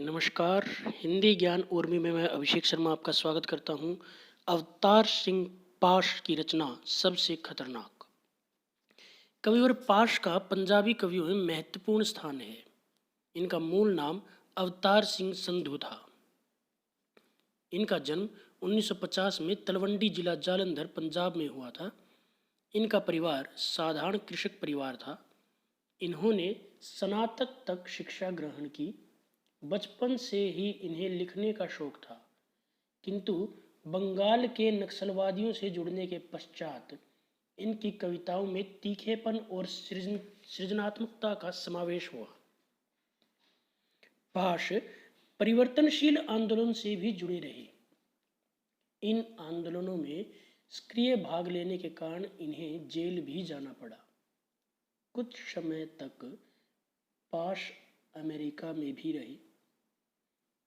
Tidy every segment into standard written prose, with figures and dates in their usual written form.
नमस्कार। हिंदी ज्ञान उर्मी में मैं अभिषेक शर्मा आपका स्वागत करता हूँ। अवतार सिंह पाश की रचना सबसे खतरनाक। कविवर पाश का पंजाबी कवियों में महत्वपूर्ण स्थान है। इनका मूल नाम अवतार सिंह संधू था। इनका जन्म 1950 में तलवंडी जिला जालंधर पंजाब में हुआ था। इनका परिवार साधारण कृषक परिवार था। इन्होंने स्नातक तक शिक्षा ग्रहण की। बचपन से ही इन्हें लिखने का शौक था, किंतु बंगाल के नक्सलवादियों से जुड़ने के पश्चात इनकी कविताओं में तीखेपन और सृजनात्मकता का समावेश हुआ। पाश परिवर्तनशील आंदोलन से भी जुड़े रहे। इन आंदोलनों में सक्रिय भाग लेने के कारण इन्हें जेल भी जाना पड़ा। कुछ समय तक पाश अमेरिका में भी रहे।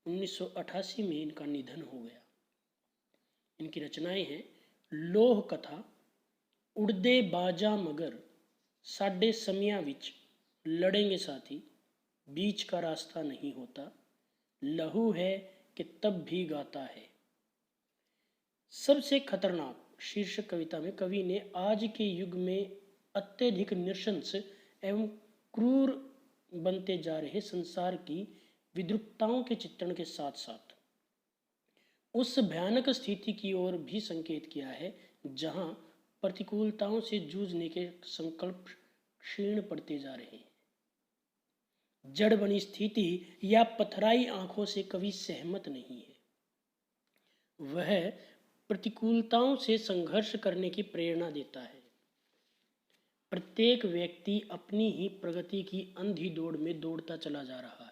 1988 में इनका निधन हो गया। इनकी रचनाएं हैं लोह कथा, उड़दे बाजा मगर, साडे समिया विच, लड़ेंगे साथी, बीच का रास्ता नहीं होता, लहू है कि तब भी गाता है। सबसे खतरनाक शीर्षक कविता में कवि ने आज के युग में अत्यधिक नृशंस एवं क्रूर बनते जा रहे संसार की विद्रुपताओं के चित्रण के साथ साथ उस भयानक स्थिति की ओर भी संकेत किया है जहां प्रतिकूलताओं से जूझने के संकल्प क्षीण पड़ते जा रहे हैं। जड़ बनी स्थिति या पथराई आंखों से कवि सहमत नहीं है। वह प्रतिकूलताओं से संघर्ष करने की प्रेरणा देता है। प्रत्येक व्यक्ति अपनी ही प्रगति की अंधी दौड़ में दौड़ता चला जा रहा है।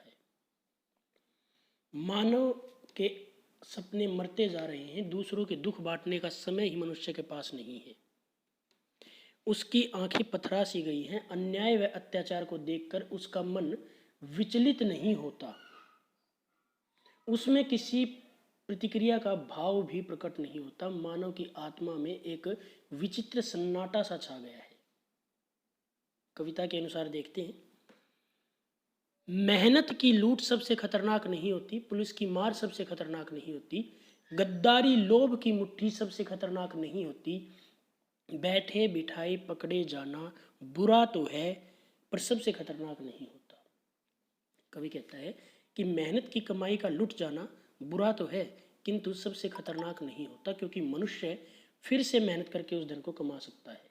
मानव के सपने मरते जा रहे हैं। दूसरों के दुख बांटने का समय ही मनुष्य के पास नहीं है। उसकी आंखें पथरा सी गई हैं। अन्याय व अत्याचार को देखकर उसका मन विचलित नहीं होता। उसमें किसी प्रतिक्रिया का भाव भी प्रकट नहीं होता। मानव की आत्मा में एक विचित्र सन्नाटा सा छा गया है। कविता के अनुसार देखते हैं। मेहनत की लूट सबसे खतरनाक नहीं होती, पुलिस की मार सबसे खतरनाक नहीं होती, गद्दारी लोभ की मुट्ठी सबसे खतरनाक नहीं होती, बैठे बिठाई पकड़े जाना बुरा तो है पर सबसे खतरनाक नहीं होता। कवि कहता है कि मेहनत की कमाई का लुट जाना बुरा तो है किंतु सबसे खतरनाक नहीं होता, क्योंकि मनुष्य फिर से मेहनत करके उस धन को कमा सकता है।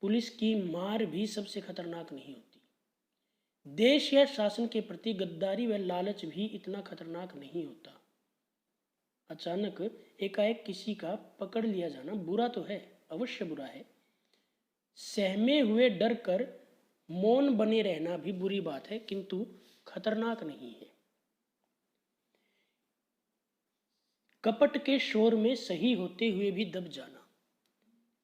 पुलिस की मार भी सबसे खतरनाक नहीं होती। देश या शासन के प्रति गद्दारी व लालच भी इतना खतरनाक नहीं होता। अचानक एकाएक किसी का पकड़ लिया जाना बुरा तो है, अवश्य बुरा है। सहमे हुए डर कर मौन बने रहना भी बुरी बात है, किंतु खतरनाक नहीं है। कपट के शोर में सही होते हुए भी दब जाना।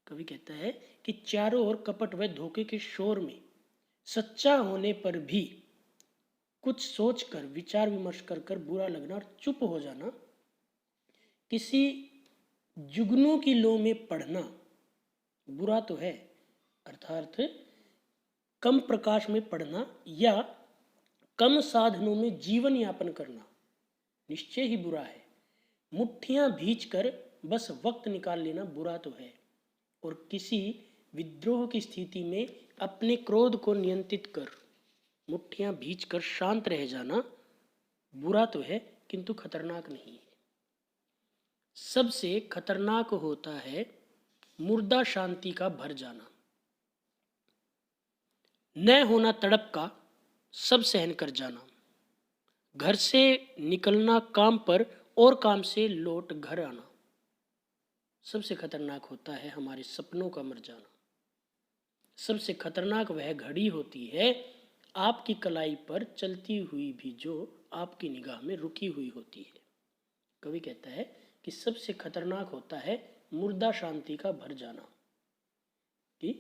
कवि कहता है कि चारों ओर कपट व धोखे के शोर में सच्चा होने पर भी कुछ सोचकर विचार विमर्श कर कर बुरा लगना और चुप हो जाना, किसी जुगनू की लो में पढ़ना बुरा तो है, अर्थात कम प्रकाश में पढ़ना या कम साधनों में जीवन यापन करना निश्चय ही बुरा है। मुट्ठियां भींचकर बस वक्त निकाल लेना बुरा तो है, और किसी विद्रोह की स्थिति में अपने क्रोध को नियंत्रित कर मुट्ठियां भींचकर शांत रह जाना बुरा तो है किंतु खतरनाक नहीं है। सबसे खतरनाक होता है मुर्दा शांति का भर जाना। न होना तड़प का सब सहन कर जाना। घर से निकलना काम पर और काम से लौट घर आना। सबसे खतरनाक होता है हमारे सपनों का मर जाना। सबसे खतरनाक वह घड़ी होती है आपकी कलाई पर चलती हुई भी जो आपकी निगाह में रुकी हुई होती है। कवि कहता है कि सबसे खतरनाक होता है मुर्दा शांति का भर जाना, कि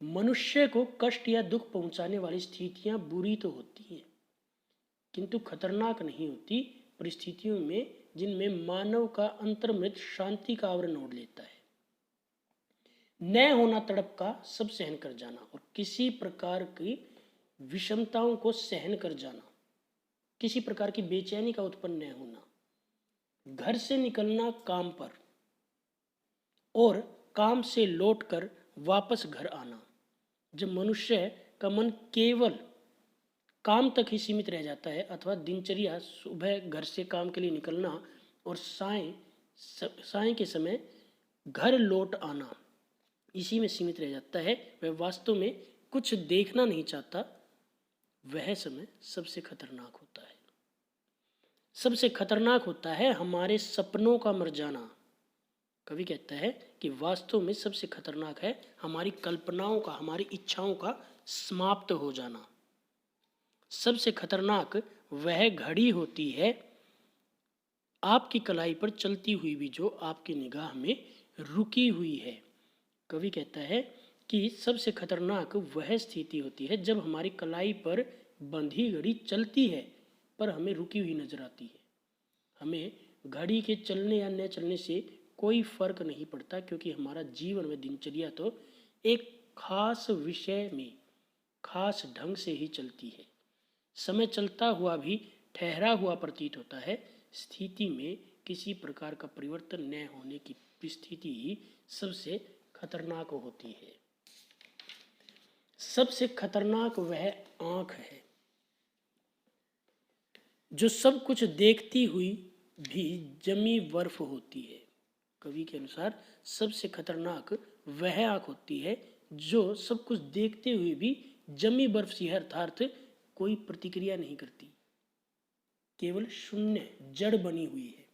मनुष्य को कष्ट या दुख पहुंचाने वाली स्थितियां बुरी तो होती हैं किंतु खतरनाक नहीं होती परिस्थितियों में जिनमें मानव का अंतर्मृत शांति का आवरण ओढ़ लेता है। न होना तड़प का सब सहन कर जाना और किसी प्रकार की विषमताओं को सहन कर जाना, किसी प्रकार की बेचैनी का उत्पन्न न होना, घर से निकलना काम पर और काम से लौटकर वापस घर आना। जब मनुष्य का मन केवल काम तक ही सीमित रह जाता है अथवा दिनचर्या सुबह घर से काम के लिए निकलना और साय के समय घर लौट आना इसी में सीमित रह जाता है, वह वास्तव में कुछ देखना नहीं चाहता, वह समय सबसे खतरनाक होता है। सबसे खतरनाक होता है हमारे सपनों का मर जाना। कवि कहता है कि वास्तव में सबसे खतरनाक है हमारी कल्पनाओं का, हमारी इच्छाओं का समाप्त हो जाना। सबसे खतरनाक वह घड़ी होती है आपकी कलाई पर चलती हुई भी जो आपकी निगाह में रुकी हुई है। कवि कहता है कि सबसे खतरनाक वह स्थिति होती है जब हमारी कलाई पर बंधी घड़ी चलती है पर हमें रुकी हुई नजर आती है। हमें घड़ी के चलने या न चलने से कोई फर्क नहीं पड़ता, क्योंकि हमारा जीवन में दिनचर्या तो एक खास विषय में खास ढंग से ही चलती है। समय चलता हुआ भी ठहरा हुआ प्रतीत होता है। स्थिति में किसी प्रकार का परिवर्तन न होने की स्थिति ही सबसे खतरनाक होती है। सबसे खतरनाक वह आंख है जो सब कुछ देखती हुई भी जमी बर्फ होती है। कवि के अनुसार सबसे खतरनाक वह आंख होती है जो सब कुछ देखते हुए भी जमी बर्फ सी है, अर्थात कोई प्रतिक्रिया नहीं करती, केवल शून्य जड़ बनी हुई है।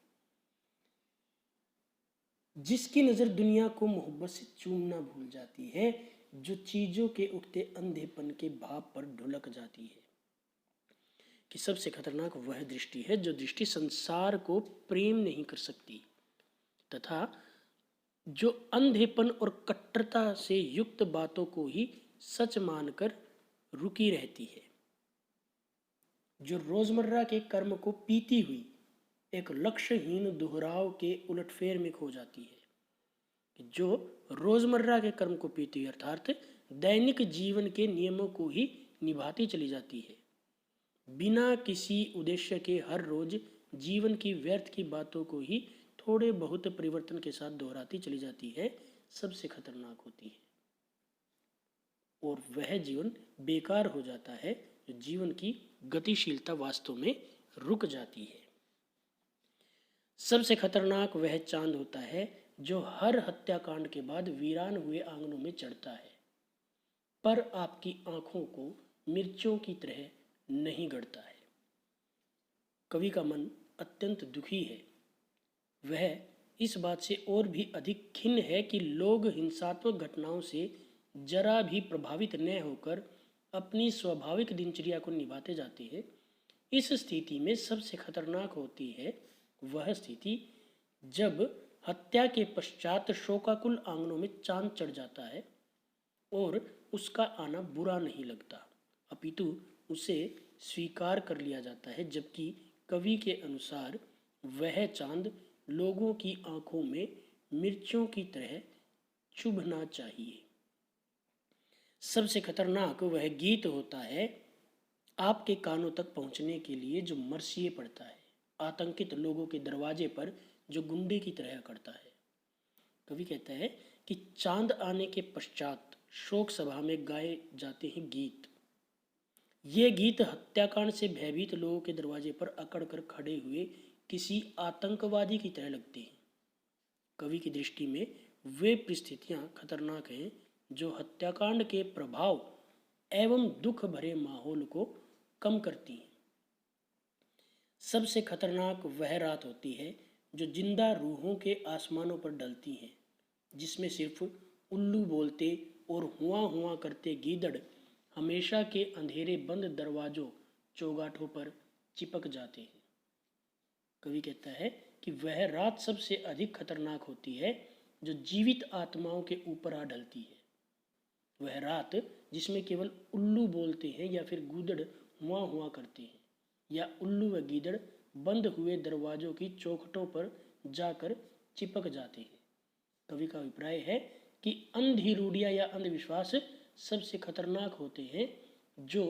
जिसकी नजर दुनिया को मोहब्बत से चूमना भूल जाती है, जो चीजों के उठते अंधेपन के भाव पर ढुलक जाती है। कि सबसे खतरनाक वह दृष्टि है जो दृष्टि संसार को प्रेम नहीं कर सकती तथा जो अंधेपन और कट्टरता से युक्त बातों को ही सच मानकर रुकी रहती है, जो रोजमर्रा के कर्म को पीती हुई एक लक्ष्यहीन दोहराव के उलटफेर में खो जाती है, जो रोजमर्रा के कर्म को पीती हुई अर्थात दैनिक जीवन के नियमों को ही निभाती चली जाती है, बिना किसी उद्देश्य के हर रोज जीवन की व्यर्थ की बातों को ही थोड़े बहुत परिवर्तन के साथ दोहराती चली जाती है, सबसे खतरनाक होती है। और वह जीवन बेकार हो जाता है जो जीवन की गतिशीलता वास्तव में रुक जाती है। सबसे खतरनाक वह चांद होता है जो हर हत्याकांड के बाद वीरान हुए आंगनों में चढ़ता है पर आपकी आंखों को मिर्चों की तरह नहीं गड़ता है। कवि का मन अत्यंत दुखी है। वह इस बात से और भी अधिक खिन्न है कि लोग हिंसात्मक घटनाओं से जरा भी प्रभावित न होकर अपनी स्वाभाविक दिनचर्या को निभाते जाते हैं। इस स्थिति में सबसे खतरनाक होती है वह स्थिति जब हत्या के पश्चात शोकाकुल आंगनों में चांद चढ़ जाता है और उसका आना बुरा नहीं लगता, अपितु उसे स्वीकार कर लिया जाता है, जबकि कवि के अनुसार वह चांद लोगों की आंखों में मिर्चों की तरह चुभना चाहिए। सबसे खतरनाक वह गीत होता है आपके कानों तक पहुंचने के लिए जो मरसिए पड़ता है, आतंकित लोगों के दरवाजे पर जो गुंडे की तरह करता है। कवि कहता है कि चांद आने के पश्चात शोक सभा में गाए जाते हैं गीत। ये गीत हत्याकांड से भयभीत लोगों के दरवाजे पर अकड़ कर खड़े हुए किसी आतंकवादी की तरह लगते हैं। कवि की दृष्टि में वे परिस्थितियां खतरनाक हैं जो हत्याकांड के प्रभाव एवं दुख भरे माहौल को कम करती हैं। सबसे खतरनाक वह रात होती है जो जिंदा रूहों के आसमानों पर डलती है, जिसमें सिर्फ उल्लू बोलते और हुआ हुआ करते गीदड़ हमेशा के अंधेरे बंद दरवाजों चौगाठों पर चिपक जाते हैं। कवि कहता है कि वह रात सबसे अधिक खतरनाक होती है जो जीवित आत्माओं के ऊपर आ ढलती है। वह रात जिसमें केवल उल्लू बोलते हैं या फिर गूदड़ हुआ करते हैं या उल्लू व गीदड़ बंद हुए दरवाजों की चौखटों पर जाकर चिपक जाते हैं। कवि का अभिप्राय है कि अंधी रूढ़ियां या अंधविश्वास सबसे खतरनाक होते हैं जो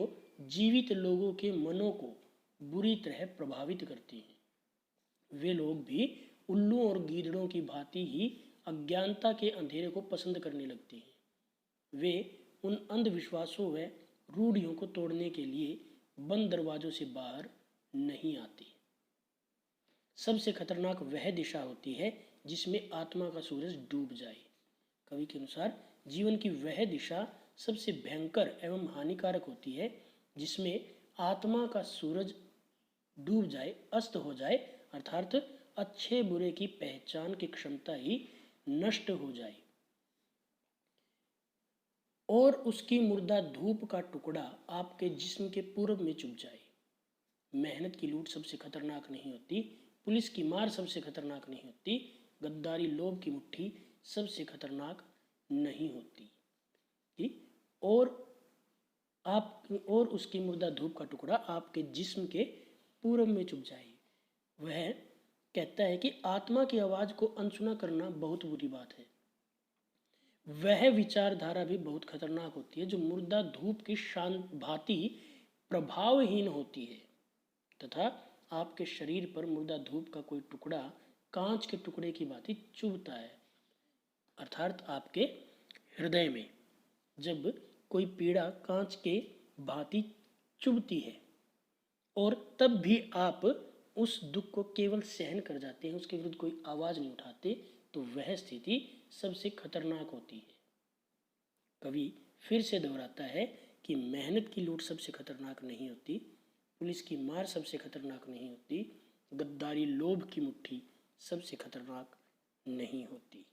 जीवित लोगों के मनों को बुरी तरह प्रभावित करती हैं। वे लोग भी उल्लू और गीदड़ों की भांति ही अज्ञानता के अंधेरे को पसंद करने लगते हैं। वे उन अंधविश्वासों व रूढ़ियों को तोड़ने के लिए बंद दरवाजों से बाहर नहीं आते। सबसे खतरनाक वह दिशा होती है जिसमें आत्मा का सूरज डूब जाए। कवि के अनुसार जीवन की वह दिशा सबसे भयंकर एवं हानिकारक होती है जिसमें आत्मा का सूरज डूब जाए, अस्त हो जाए, अर्थात अच्छे बुरे की पहचान की क्षमता ही नष्ट हो जाए और उसकी मुर्दा धूप का टुकड़ा आपके जिस्म के पूरब में चुभ जाए। मेहनत की लूट सबसे खतरनाक नहीं होती, पुलिस की मार सबसे खतरनाक नहीं होती, गद्दारी लोभ की मुट्ठी सबसे खतरनाक नहीं होती। और उसकी मुर्दा धूप का टुकड़ा आपके जिस्म के पूरब में चुभ जाए। वह कहता है कि आत्मा की आवाज को अनसुना करना बहुत बुरी बात है। वह विचारधारा भी बहुत खतरनाक होती है जो मुर्दा धूप की शांत भांति प्रभावहीन होती है तथा आपके शरीर पर मुर्दा धूप का कोई टुकड़ा कांच के टुकड़े की भांति चुभता है, अर्थात आपके हृदय में जब कोई पीड़ा कांच के भांति चुभती है और तब भी आप उस दुख को केवल सहन कर जाते हैं, उसके विरुद्ध कोई आवाज नहीं उठाते, तो वह स्थिति सबसे खतरनाक होती है। कवि फिर से दोहराता है कि मेहनत की लूट सबसे खतरनाक नहीं होती, पुलिस की मार सबसे खतरनाक नहीं होती, गद्दारी लोभ की मुट्ठी सबसे खतरनाक नहीं होती।